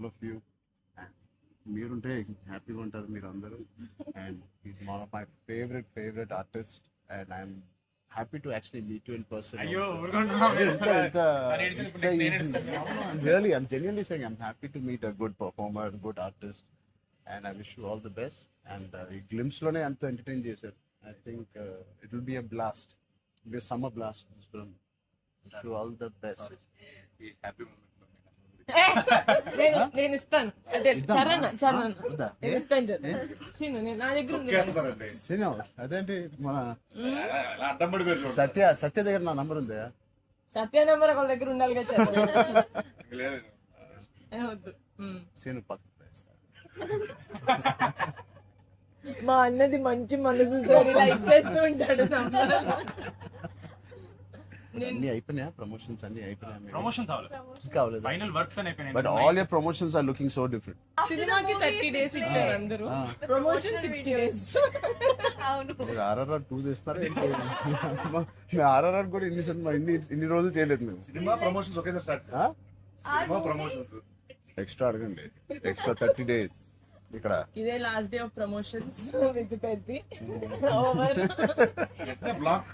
all of you. And మీరుంటే హ్యాపీగా ఉంటారు మీరు అందరూ. And he's one of my favorite artists. And I'm happy to actually meet you in person. అయ్యో also. Really, I'm genuinely saying I'm happy to meet a good performer, good artist. And I wish you all the best. And ఈ glimpse లోనే అంత entertain చేశారు. I think it will be a blast. It will be a summer blast, this film. Wish you all the best. Happy నేను ఇస్తాను అంటే చరణ్ వద్దా? నేను ఇస్తాను శ్రీను నా దగ్గర ఉంది మూమెంట్ సినిమా అదేంటి మన అడ్డం పడిపోయారు సత్య దగ్గర నా నంబర్ ఉందా? సత్య నెంబర్ ఒకళ్ళ దగ్గర ఉండాలి కదా చరణ్. లేదు వద్దు. సీను పక్కన వేస్తా. మా అన్నది మంచి మనసు సార్ ఇలా ఇచ్చేస్తూ ఉంటాడు నంబర్. అన్ని అయిపోయినాయా? ప్రమోషన్స్ అన్ని అయిపోయినాయా? ప్రమోషన్స్ అవ్వాలి, ఇంకా అవ్వలేదు. ఫైనల్ వర్క్స్ అని అయిపోయినాయి. But all your promotions are looking so different. సినిమాకి 30 days ఇచ్చారు అందరూ, ప్రమోషన్ 60 days. మీరు ఆర్ఆర్ఆర్ 2 తీస్తున్నారు. మేము ఆర్ఆర్ఆర్ కూడా ఇన్ని సినిమా ఇన్ని రోజులు చేయలేదు మేము. సినిమా ప్రమోషన్స్ ఒకేసారి స్టార్ట్. సినిమా ప్రమోషన్స్ ఎక్స్ట్రా అడగండి, ఎక్స్ట్రా 30 days ఇక్కడ. ఇదే last day of promotions with Peddi over block.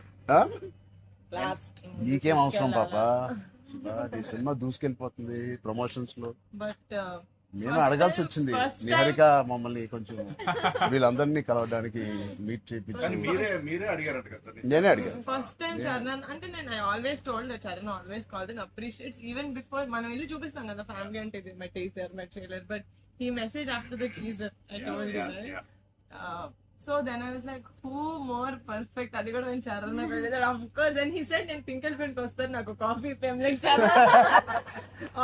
Last. నీకేం అవసరం పాపా, ఈ సినిమా దూసుకెళ్ళిపోతుంది ప్రమోషన్స్ లో. బట్ నేను అడగాల్సి వచ్చింది నిహారిక మమ్మల్ని కొంచెం వీళ్ళందరినీ కలవడానికి మీట్ చేయించి. మీరే అడిగారంట కదా సార్. నేనే అడిగాను ఫస్ట్ టైం చరణ్ అంటే నేను I always told Charan always called and appreciates even before మనం వెళ్ళి చూపిస్తాం కదా ఫ్యామిలీ అంటే ఇది my teaser my trailer, but he message after the teaser I told you right. So then I was like who more perfect, అది కూడా నేను చరణ్ వెళ్ళేది of course. And he said నేను పింకల్ పెయింట్ వస్తాను నాకు coffee fame like Charan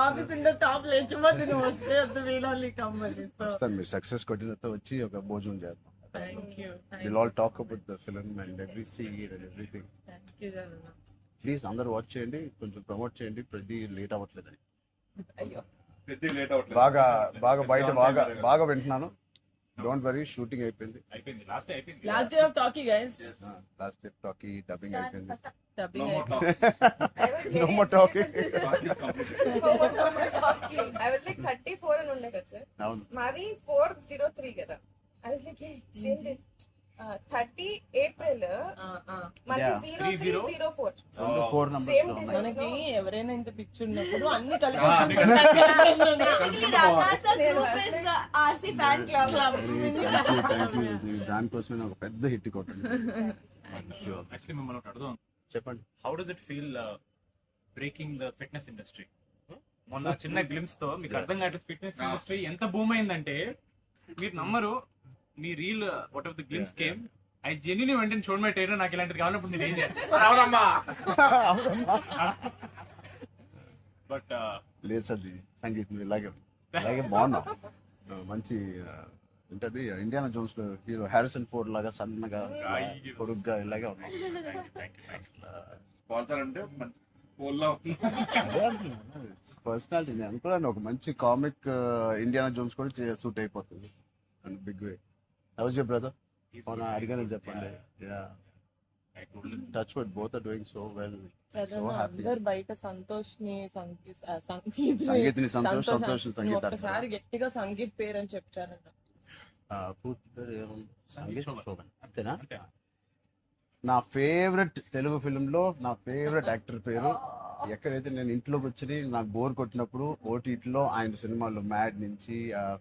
office ఉండే టాప్ లేచిపోతే నువ్వు వస్తే వద్దు వీళ్ళని కమ్మని. సో వస్తాను, మీరు సక్సెస్ కొట్టిన తర్వాత వచ్చి ఒక భోజనం చేద్దాం. Thank you will all talk about the film and every scene and everything. Thank you Charan. Please అందరూ వాచ్ చేయండి, కొంచెం ప్రమోట్ చేయండి. ప్రతి లేట్ అవ్వట్లేదని అయ్యో పెద్ద లేట్ అవ్వట్లేదు. బాగా బయట బాగా వింటున్నాను. డోంట్ వరీ, షూటింగ్ అయిపోయింది. అయిపోయింది, లాస్ట్ అయిపోయింది. Last day of talkie guys. Last day talkie dubbing అయిపోయింది. Dubbing No more talks. No more talking. Talk is completed. I was like 34 అని ఉండే కదా సార్. అవును, మాది 403 కదా. I was like same days. 30 April మనకి Yeah. 0304 4 numbers Same లో ఉన్నాయి. మనకి ఎవరైనా ఇంత పిక్చర్ ఉన్నప్పుడు అన్ని అన్ని RC fan club. Thank you. దానికోసమే నాకు పెద్ద హిట్ కొట్టింది. యాక్చువల్లీ మిమ్మల్ని ఒకటి అడుగుదాం, చెప్పండి. How does it feel breaking the fitness industry? మొన్న చిన్న గ్లిమ్స్ తో మీకు అర్థం కావట్లేదు ఫిట్నెస్ ఇండస్ట్రీ ఎంత బూమ్ అయిందంటే మీరు నమ్మరు. మీ reel what of the glimpse came, I genuinely వెంటనే చూడ మై ట్రైనర్ నాకు ఇలాంటిది కావాలన్నప్పుడు నేను ఏం చేయాలి? బట్ లేదు సార్, సంగీతం ఇలాగే బాగున్నాం. మంచి ఏంటది ఇండియానా జోన్స్ లో హీరో హారిసన్ ఫోర్డ్ లాగా సన్నగా పొడుగ్గా ఇలాగే ఉన్నాం. స్పాన్సర్ అంటే మంచి పోల్లో అదే పర్సనాలిటీ. నేను అనుకున్నాను ఒక మంచి కామిక్ ఇండియానా జోన్స్ కూడా సూట్ అయిపోతుంది and big way. How's your brother? అడిగాను చెప్పండి. Touch wood, both are doing so well. So happy. అందరు బయట సంతోష్ ని సంగీత్ని సంతోష్ సంగీత ఒకసారి గట్టిగా సంగీత్ పేరు అని చెప్పారంట. పూర్తి పేరు ఏముంది? సంగీత్ శోభన్, అంతేనా? నా ఫేవరెట్ తెలుగు ఫిల్మ్లో నా ఫేవరెట్ యాక్టర్ పేరు. ఎక్కడైతే నేను ఇంట్లోకి వచ్చి నాకు బోర్ కొట్టినప్పుడు ఓటీటీలో ఆయన సినిమాలు మ్యాడ్ నుంచి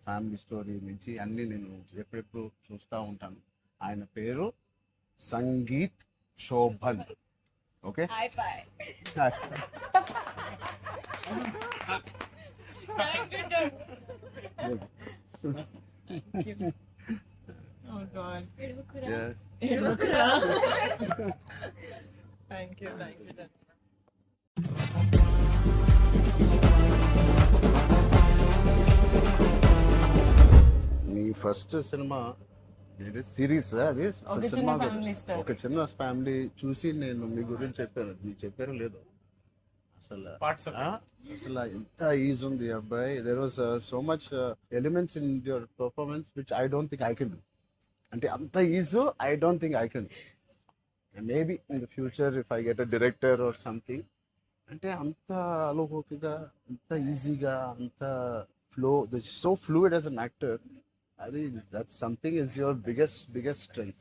ఫ్యామిలీ స్టోరీ నుంచి అన్ని నేను ఎప్పుడెప్పుడు చూస్తూ ఉంటాను. ఆయన పేరు Sangeet Shobhan. Okay, Oh God. Yeah. Thank you. మీ ఫస్ట్ సినిమా సిరీస్ అది ఒక చిన్న సినిమా family story. ఒక చిన్న ఫ్యామిలీ చూసి నేను మీ గురించి చెప్పాను. మీకు చెప్పారో లేదో అసలు పార్ట్స్ ఆఫ్ అసలు ఎంత ఈజ్ ఉంది అబ్బాయి. There was so much elements in your performance which I don't think I can do. అంటే అంత is I don't think I can. Maybe in the future if I get a director or something, అంటే అంత అలోకోకగా, అంత ఈజీగా, అంత flow, so fluid as an actor. I think that's something is your biggest strength.